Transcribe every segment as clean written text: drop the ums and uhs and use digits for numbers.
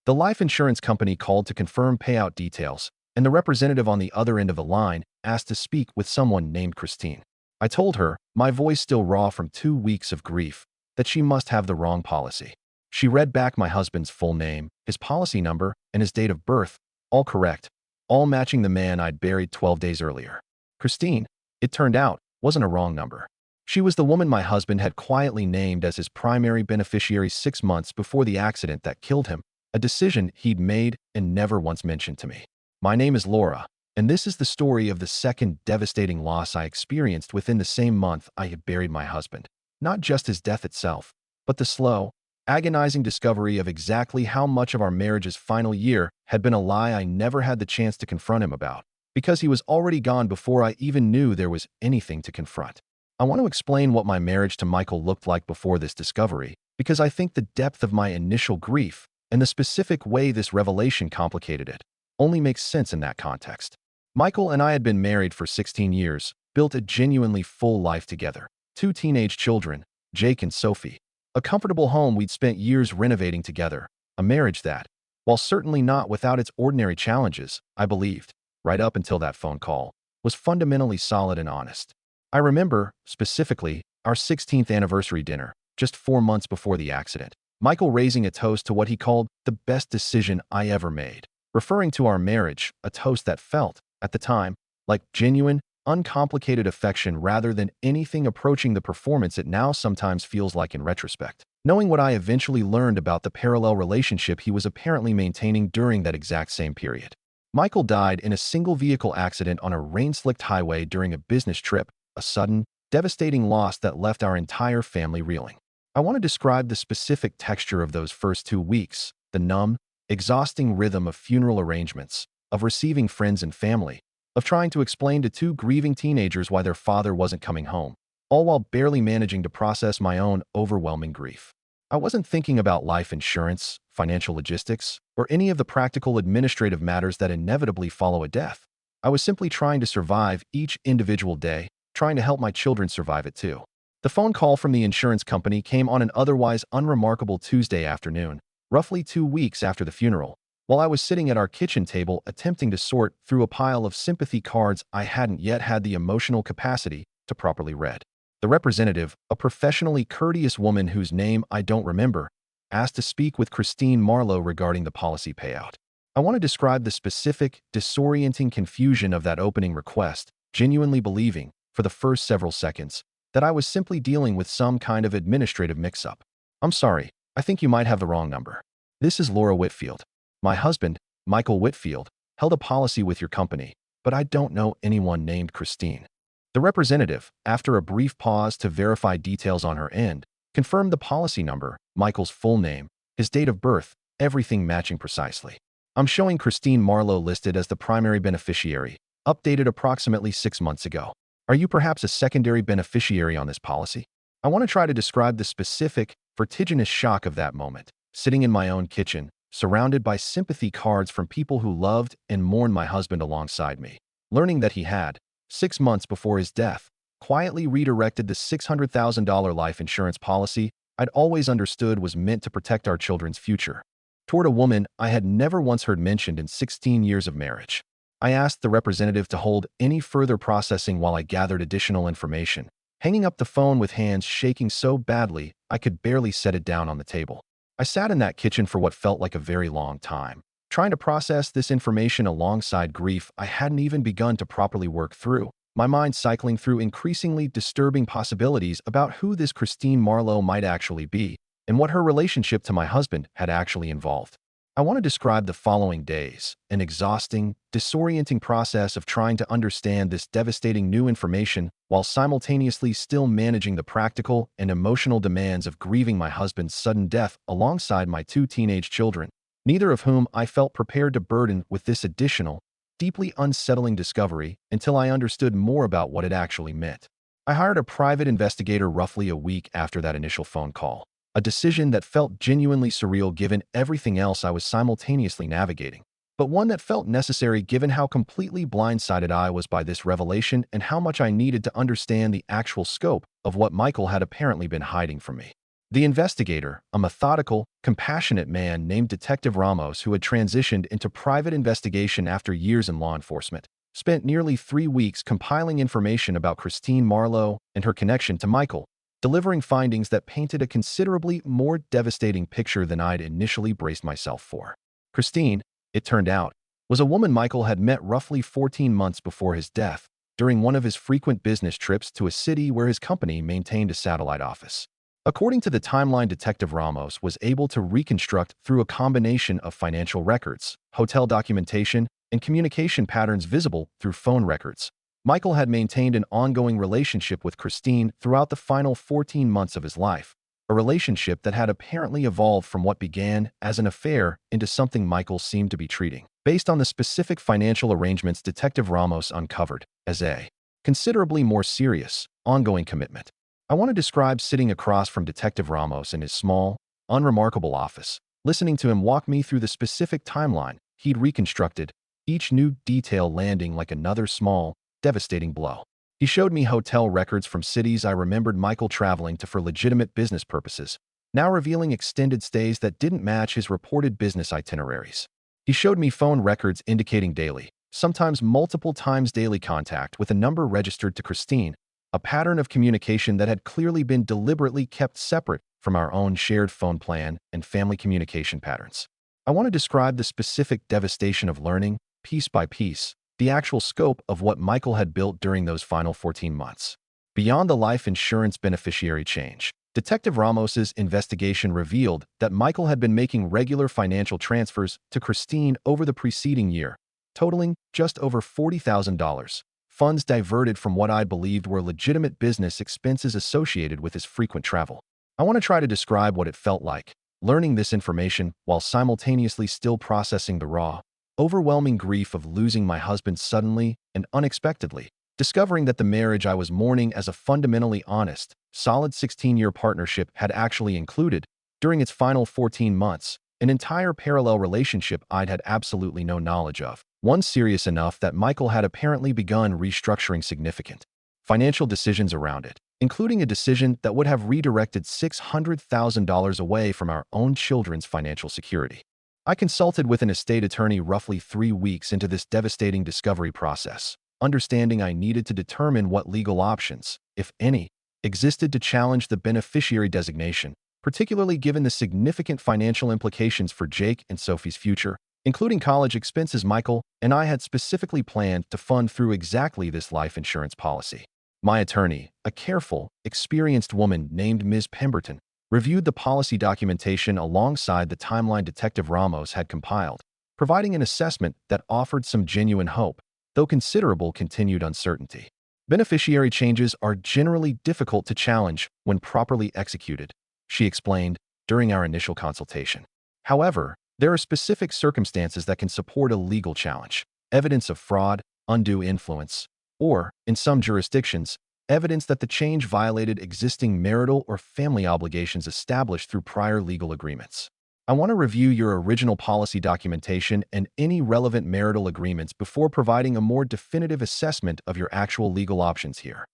The life insurance company called to confirm payout details, and the representative on the other end of the line asked to speak with someone named Christine. I told her, my voice still raw from 2 weeks of grief, that she must have the wrong policy. She read back my husband's full name, his policy number, and his date of birth, all correct, all matching the man I'd buried 12 days earlier. Christine, it turned out, wasn't a wrong number. She was the woman my husband had quietly named as his primary beneficiary 6 months before the accident that killed him, a decision he'd made and never once mentioned to me. My name is Laura, and this is the story of the second devastating loss I experienced within the same month I had buried my husband. Not just his death itself, but the slow, agonizing discovery of exactly how much of our marriage's final year had been a lie I never had the chance to confront him about, because he was already gone before I even knew there was anything to confront. I want to explain what my marriage to Michael looked like before this discovery, because I think the depth of my initial grief and the specific way this revelation complicated it only makes sense in that context. Michael and I had been married for 16 years, built a genuinely full life together. 2 teenage children, Jake and Sophie. A comfortable home we'd spent years renovating together. A marriage that, while certainly not without its ordinary challenges, I believed, right up until that phone call, was fundamentally solid and honest. I remember, specifically, our 16th anniversary dinner, just 4 months before the accident. Michael raising a toast to what he called the best decision I ever made, referring to our marriage, a toast that felt, at the time, like genuine, uncomplicated affection rather than anything approaching the performance it now sometimes feels like in retrospect. Knowing what I eventually learned about the parallel relationship he was apparently maintaining during that exact same period. Michael died in a single-vehicle accident on a rain-slicked highway during a business trip, a sudden, devastating loss that left our entire family reeling. I want to describe the specific texture of those first 2 weeks, the numb, exhausting rhythm of funeral arrangements, of receiving friends and family, of trying to explain to 2 grieving teenagers why their father wasn't coming home, all while barely managing to process my own overwhelming grief. I wasn't thinking about life insurance, financial logistics, or any of the practical administrative matters that inevitably follow a death. I was simply trying to survive each individual day, trying to help my children survive it too. The phone call from the insurance company came on an otherwise unremarkable Tuesday afternoon, roughly 2 weeks after the funeral, while I was sitting at our kitchen table attempting to sort through a pile of sympathy cards I hadn't yet had the emotional capacity to properly read. The representative, a professionally courteous woman whose name I don't remember, asked to speak with Christine Marlowe regarding the policy payout. I want to describe the specific, disorienting confusion of that opening request, genuinely believing, for the first several seconds, that I was simply dealing with some kind of administrative mix-up. I'm sorry, I think you might have the wrong number. This is Laura Whitfield. My husband, Michael Whitfield, held a policy with your company, but I don't know anyone named Christine. The representative, after a brief pause to verify details on her end, confirmed the policy number, Michael's full name, his date of birth, everything matching precisely. I'm showing Christine Marlowe listed as the primary beneficiary, updated approximately 6 months ago. Are you perhaps a secondary beneficiary on this policy? I want to try to describe the specific, vertiginous shock of that moment, sitting in my own kitchen, surrounded by sympathy cards from people who loved and mourned my husband alongside me, learning that he had, 6 months before his death, quietly redirected the $600,000 life insurance policy I'd always understood was meant to protect our children's future, toward a woman I had never once heard mentioned in 16 years of marriage. I asked the representative to hold any further processing while I gathered additional information, hanging up the phone with hands shaking so badly I could barely set it down on the table. I sat in that kitchen for what felt like a very long time, trying to process this information alongside grief I hadn't even begun to properly work through, my mind cycling through increasingly disturbing possibilities about who this Christine Marlowe might actually be and what her relationship to my husband had actually involved. I want to describe the following days, an exhausting, disorienting process of trying to understand this devastating new information while simultaneously still managing the practical and emotional demands of grieving my husband's sudden death alongside my 2 teenage children, neither of whom I felt prepared to burden with this additional, deeply unsettling discovery until I understood more about what it actually meant. I hired a private investigator roughly a week after that initial phone call, a decision that felt genuinely surreal given everything else I was simultaneously navigating, but one that felt necessary given how completely blindsided I was by this revelation and how much I needed to understand the actual scope of what Michael had apparently been hiding from me. The investigator, a methodical, compassionate man named Detective Ramos who had transitioned into private investigation after years in law enforcement, spent nearly 3 weeks compiling information about Christine Marlowe and her connection to Michael, delivering findings that painted a considerably more devastating picture than I'd initially braced myself for. Christine, it turned out, was a woman Michael had met roughly 14 months before his death, during one of his frequent business trips to a city where his company maintained a satellite office. According to the timeline Detective Ramos was able to reconstruct through a combination of financial records, hotel documentation, and communication patterns visible through phone records, Michael had maintained an ongoing relationship with Christine throughout the final 14 months of his life, a relationship that had apparently evolved from what began as an affair into something Michael seemed to be treating, based on the specific financial arrangements Detective Ramos uncovered, as a considerably more serious, ongoing commitment. I want to describe sitting across from Detective Ramos in his small, unremarkable office, listening to him walk me through the specific timeline he'd reconstructed, each new detail landing like another small, devastating blow. He showed me hotel records from cities I remembered Michael traveling to for legitimate business purposes, now revealing extended stays that didn't match his reported business itineraries. He showed me phone records indicating daily, sometimes multiple times daily contact with a number registered to Christine, a pattern of communication that had clearly been deliberately kept separate from our own shared phone plan and family communication patterns. I want to describe the specific devastation of learning, piece by piece, the actual scope of what Michael had built during those final 14 months. Beyond the life insurance beneficiary change, Detective Ramos's investigation revealed that Michael had been making regular financial transfers to Christine over the preceding year, totaling just over $40,000. Funds diverted from what I believed were legitimate business expenses associated with his frequent travel. I want to try to describe what it felt like, learning this information while simultaneously still processing the raw, overwhelming grief of losing my husband suddenly and unexpectedly, discovering that the marriage I was mourning as a fundamentally honest, solid 16-year partnership had actually included, during its final 14 months, an entire parallel relationship I'd had absolutely no knowledge of, one serious enough that Michael had apparently begun restructuring significant financial decisions around it, including a decision that would have redirected $600,000 away from our own children's financial security. I consulted with an estate attorney roughly 3 weeks into this devastating discovery process, understanding I needed to determine what legal options, if any, existed to challenge the beneficiary designation, particularly given the significant financial implications for Jake and Sophie's future, including college expenses Michael and I had specifically planned to fund through exactly this life insurance policy. My attorney, a careful, experienced woman named Ms. Pemberton, reviewed the policy documentation alongside the timeline Detective Ramos had compiled, providing an assessment that offered some genuine hope, though considerable continued uncertainty. Beneficiary changes are generally difficult to challenge when properly executed, she explained during our initial consultation. However, there are specific circumstances that can support a legal challenge: evidence of fraud, undue influence, or, in some jurisdictions, evidence that the change violated existing marital or family obligations established through prior legal agreements. I want to review your original policy documentation and any relevant marital agreements before providing a more definitive assessment of your actual legal options here.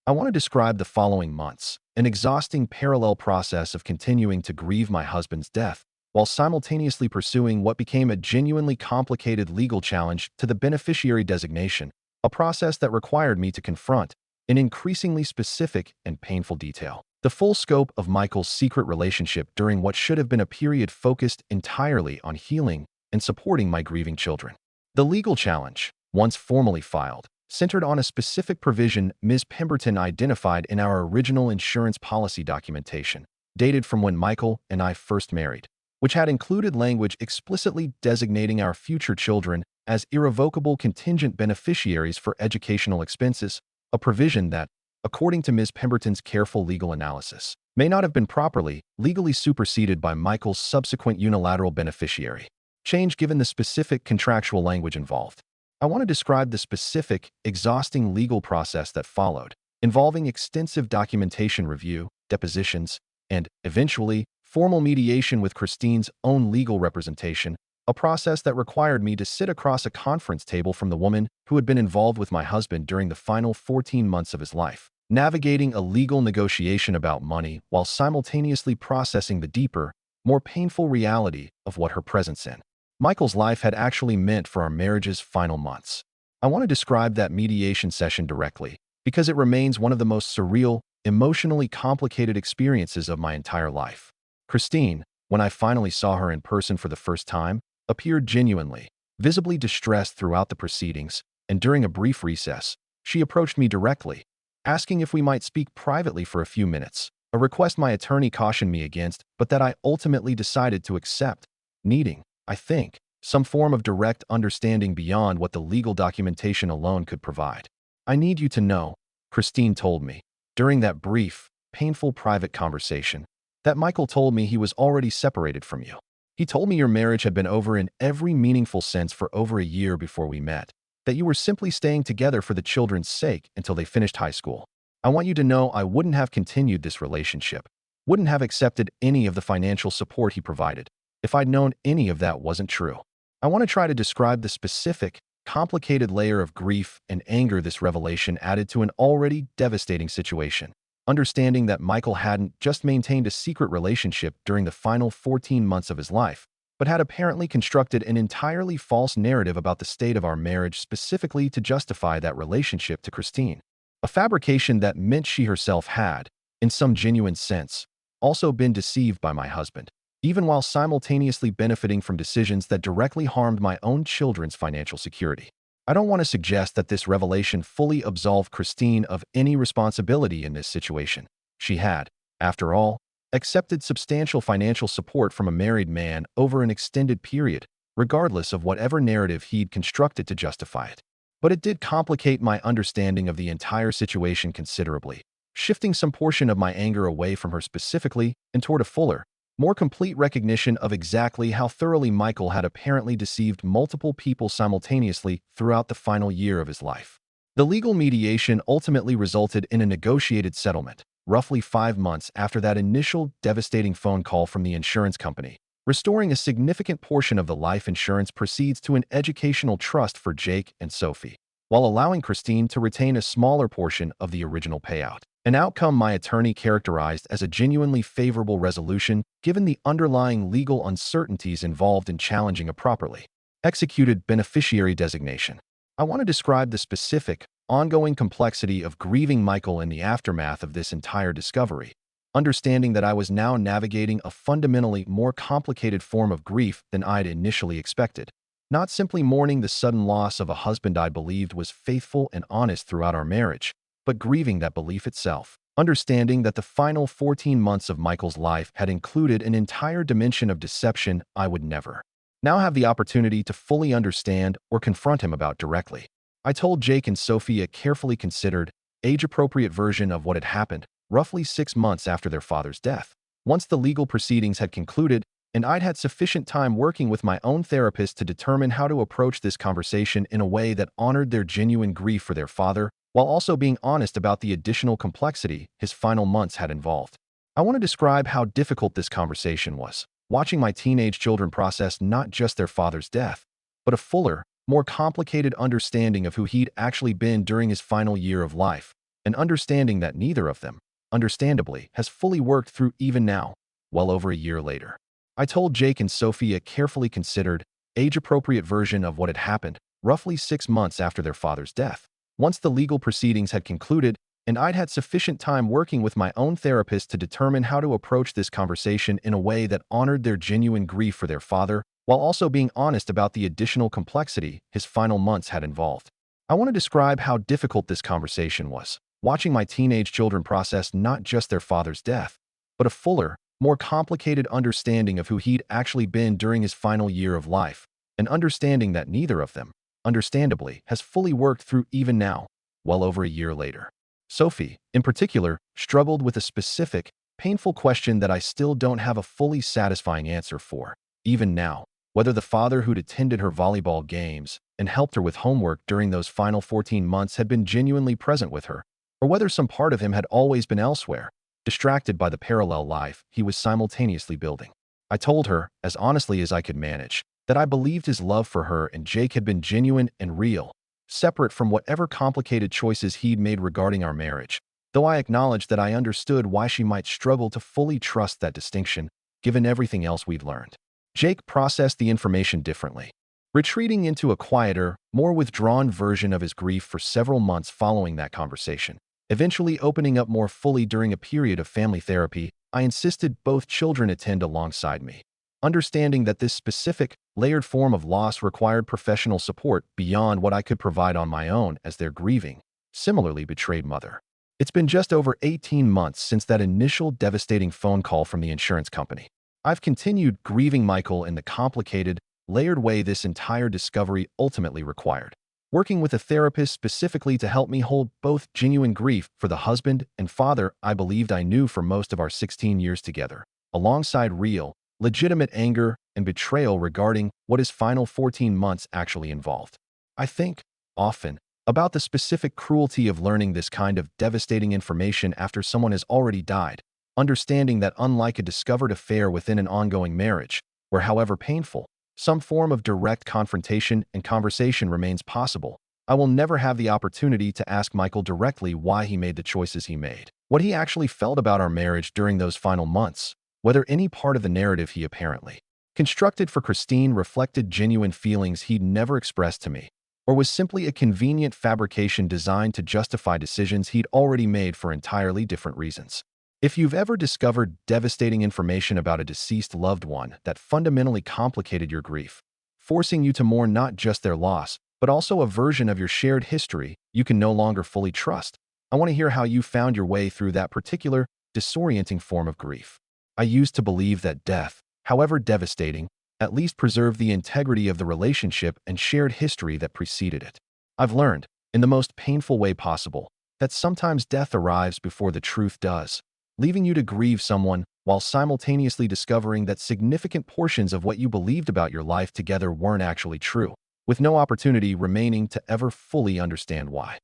I want to describe the following months, an exhausting parallel process of continuing to grieve my husband's death, while simultaneously pursuing what became a genuinely complicated legal challenge to the beneficiary designation, a process that required me to confront, in increasingly specific and painful detail, the full scope of Michael's secret relationship during what should have been a period focused entirely on healing and supporting my grieving children. The legal challenge, once formally filed, centered on a specific provision Ms. Pemberton identified in our original insurance policy documentation, dated from when Michael and I first married, which had included language explicitly designating our future children as irrevocable contingent beneficiaries for educational expenses, a provision that, according to Ms. Pemberton's careful legal analysis, may not have been properly, legally superseded by Michael's subsequent unilateral beneficiary change given the specific contractual language involved. I want to describe the specific, exhausting legal process that followed, involving extensive documentation review, depositions, and, eventually, formal mediation with Christine's own legal representation, a process that required me to sit across a conference table from the woman who had been involved with my husband during the final 14 months of his life, navigating a legal negotiation about money while simultaneously processing the deeper, more painful reality of what her presence in Michael's life had actually meant for our marriage's final months. I want to describe that mediation session directly because it remains one of the most surreal, emotionally complicated experiences of my entire life. Christine, when I finally saw her in person for the first time, appeared genuinely, visibly distressed throughout the proceedings, and during a brief recess, she approached me directly, asking if we might speak privately for a few minutes, a request my attorney cautioned me against, but that I ultimately decided to accept, needing, I think, some form of direct understanding beyond what the legal documentation alone could provide. I need you to know, Christine told me, during that brief, painful private conversation, that Michael told me he was already separated from you. He told me your marriage had been over in every meaningful sense for over a year before we met, that you were simply staying together for the children's sake until they finished high school. I want you to know I wouldn't have continued this relationship, wouldn't have accepted any of the financial support he provided, if I'd known any of that wasn't true. I want to try to describe the specific, complicated layer of grief and anger this revelation added to an already devastating situation. Understanding that Michael hadn't just maintained a secret relationship during the final 14 months of his life, but had apparently constructed an entirely false narrative about the state of our marriage specifically to justify that relationship to Christine. A fabrication that meant she herself had, in some genuine sense, also been deceived by my husband, even while simultaneously benefiting from decisions that directly harmed my own children's financial security. I don't want to suggest that this revelation fully absolved Christine of any responsibility in this situation. She had, after all, accepted substantial financial support from a married man over an extended period, regardless of whatever narrative he'd constructed to justify it. But it did complicate my understanding of the entire situation considerably, shifting some portion of my anger away from her specifically and toward a fuller, more complete recognition of exactly how thoroughly Michael had apparently deceived multiple people simultaneously throughout the final year of his life. The legal mediation ultimately resulted in a negotiated settlement, roughly 5 months after that initial devastating phone call from the insurance company, restoring a significant portion of the life insurance proceeds to an educational trust for Jake and Sophie, while allowing Christine to retain a smaller portion of the original payout. An outcome my attorney characterized as a genuinely favorable resolution given the underlying legal uncertainties involved in challenging a properly executed beneficiary designation. I want to describe the specific, ongoing complexity of grieving Michael in the aftermath of this entire discovery, understanding that I was now navigating a fundamentally more complicated form of grief than I'd initially expected. Not simply mourning the sudden loss of a husband I believed was faithful and honest throughout our marriage, but grieving that belief itself. Understanding that the final 14 months of Michael's life had included an entire dimension of deception I would never now have the opportunity to fully understand or confront him about directly. I told Jake and Sophie a carefully considered, age-appropriate version of what had happened, roughly 6 months after their father's death. Once the legal proceedings had concluded, and I'd had sufficient time working with my own therapist to determine how to approach this conversation in a way that honored their genuine grief for their father, while also being honest about the additional complexity his final months had involved. I want to describe how difficult this conversation was, watching my teenage children process not just their father's death, but a fuller, more complicated understanding of who he'd actually been during his final year of life, an understanding that neither of them, understandably, has fully worked through even now, well over a year later. I told Jake and Sophie a carefully considered, age-appropriate version of what had happened, roughly 6 months after their father's death. Once the legal proceedings had concluded, and I'd had sufficient time working with my own therapist to determine how to approach this conversation in a way that honored their genuine grief for their father, while also being honest about the additional complexity his final months had involved. I want to describe how difficult this conversation was, watching my teenage children process not just their father's death, but a fuller, more complicated understanding of who he'd actually been during his final year of life, an understanding that neither of them, understandably, has fully worked through even now, well over a year later. Sophie, in particular, struggled with a specific, painful question that I still don't have a fully satisfying answer for, even now, whether the father who'd attended her volleyball games and helped her with homework during those final 14 months had been genuinely present with her, or whether some part of him had always been elsewhere, distracted by the parallel life he was simultaneously building. I told her, as honestly as I could manage, that I believed his love for her and Jake had been genuine and real, separate from whatever complicated choices he'd made regarding our marriage, though I acknowledged that I understood why she might struggle to fully trust that distinction, given everything else we'd learned. Jake processed the information differently, retreating into a quieter, more withdrawn version of his grief for several months following that conversation. Eventually opening up more fully during a period of family therapy, I insisted both children attend alongside me, understanding that this specific, layered form of loss required professional support beyond what I could provide on my own as their grieving, similarly betrayed mother. It's been just over 18 months since that initial devastating phone call from the insurance company. I've continued grieving Michael in the complicated, layered way this entire discovery ultimately required, working with a therapist specifically to help me hold both genuine grief for the husband and father I believed I knew for most of our 16 years together, alongside real, legitimate anger and betrayal regarding what his final 14 months actually involved. I think, often, about the specific cruelty of learning this kind of devastating information after someone has already died, understanding that unlike a discovered affair within an ongoing marriage, where however painful, some form of direct confrontation and conversation remains possible, I will never have the opportunity to ask Michael directly why he made the choices he made, what he actually felt about our marriage during those final months, whether any part of the narrative he apparently constructed for Christine reflected genuine feelings he'd never expressed to me, or was simply a convenient fabrication designed to justify decisions he'd already made for entirely different reasons. If you've ever discovered devastating information about a deceased loved one that fundamentally complicated your grief, forcing you to mourn not just their loss, but also a version of your shared history you can no longer fully trust, I want to hear how you found your way through that particular, disorienting form of grief. I used to believe that death, however devastating, at least preserved the integrity of the relationship and shared history that preceded it. I've learned, in the most painful way possible, that sometimes death arrives before the truth does, leaving you to grieve someone while simultaneously discovering that significant portions of what you believed about your life together weren't actually true, with no opportunity remaining to ever fully understand why.